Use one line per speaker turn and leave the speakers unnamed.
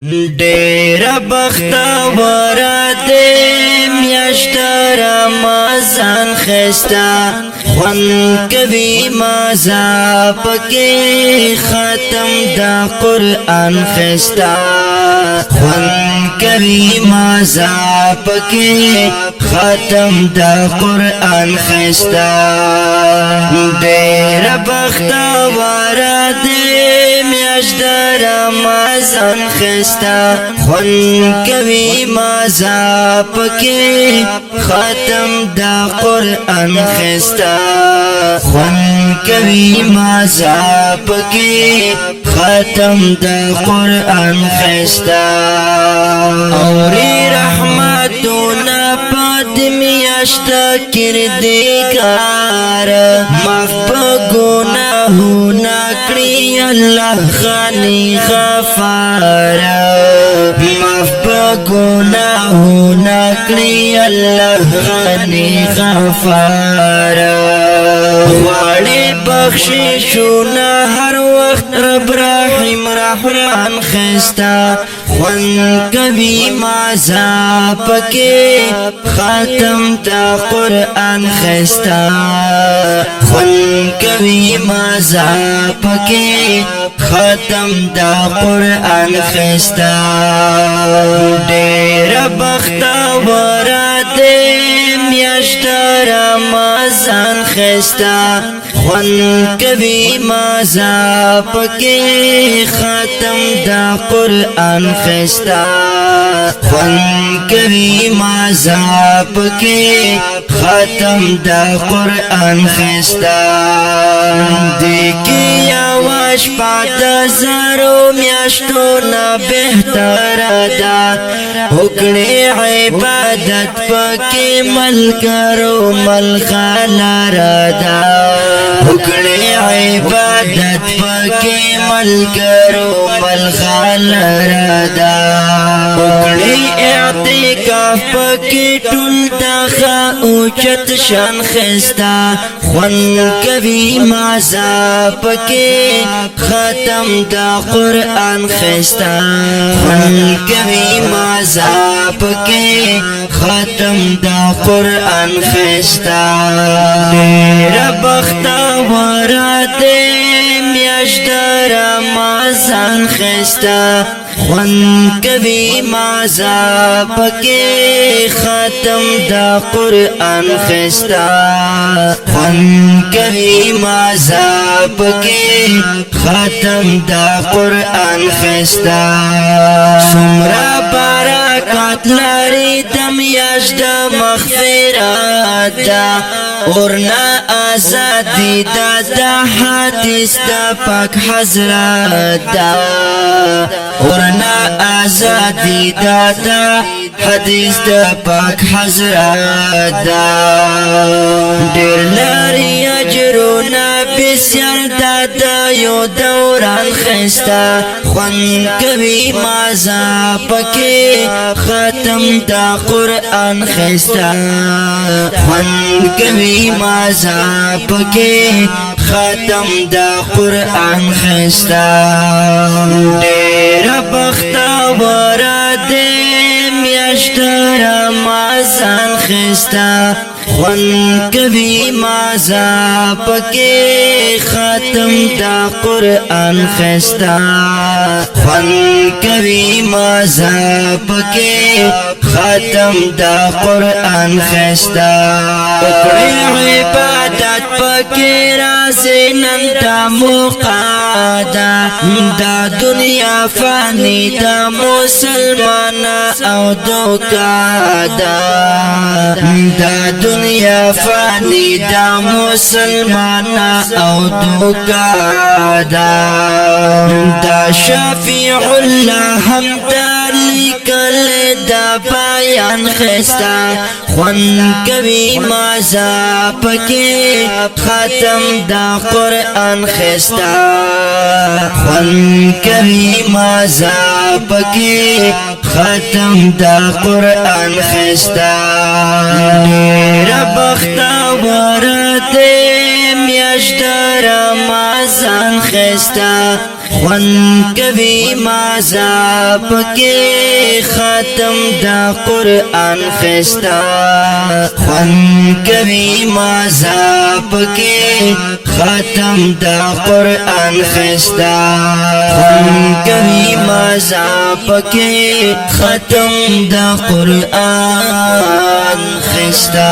ډېر بختور دې میاشت رمضان خستا خوند کوي مزه پکې ختم د قرآن خستا خوند کوي مزه پکې ختم د قرآن خستا ډېر بختور دې میاشت رمضان خستا خوند کوي مزه پکې ختم د قرآن خستا خوند کوي مزه پکې ختم د قرآن خستا اوري رحمتونه پد میاشت کردگار معاف په گناهونه کړي الله غني غفار معاف په گناهونه کړي الله غني غفار غواړي بخششونه هر وخت رب رحیم رحمان خستا خوند کوي مزه پکې ختم د قرآن خستا خوند کوي مزه پکې ختم د قرآن خستا ډېر بختور دې میاشت رمضان خستا خوند کوي مزه پکې ختم د قرآن خستا خوند کوي مزه پکې ختم د قرآن خستا دیکي یواش پاد زرو میاشتو نه بهتر ده وکړي عبادت پکې ملګرو ملغلر ده وکړي عبادت پکې ملګرو ملغلر ده وکړي اعتکاف پکې ټول دغه اوچت شان خستا خوند کوي مزه پکې ختم د قرآن خستا خوند کوي مزه پکې ختم د قرآن خستا ډېر بختور دې میاشت رمضان خستا خوند کوي مزه پکې ختم د قرآن خستا خوند کوي مزه پکې ختم د قرآن خستا څومره برکات لري د میاشت مغفرت ورنا آزادی دا حدیث دا پاک حضرت دا ورنا آزادی دا حدیث دا پاک حضرت دا ډېر لري اجرونه بسیار دا یو دوران خستا خوند کوي مزه پکې ختم د قرآن خستا خوند کوي مزه پکې ختم د قرآن خستا ډېر بختور دې میاشت رمضان خستا خوند کوي مزه پکې ختم د قرآن خستا خوند کوي مزه پکې ختم د قرآن خستا وکړي عبادت پکې راځي نن د مقادا دا دنیا فانی د مسلمان او دوکادا دا دنیا فانی دا مسلمان او دوکادا دا شفیع الله همدار لیکل دا بیان خستا خوند کوي مزه پکې ختم دا قرآن خستا خوند کوي مزه پکې ختم دا قرآن خستا ډېر بختور دې میاشت رمضان خستا خوان کوي مازا پکې ختم دا قرآن خستا خوان کوي مازا پکې ختم دا قرآن خستا خوان کوي مازا پکې ختم دا قرآن خستا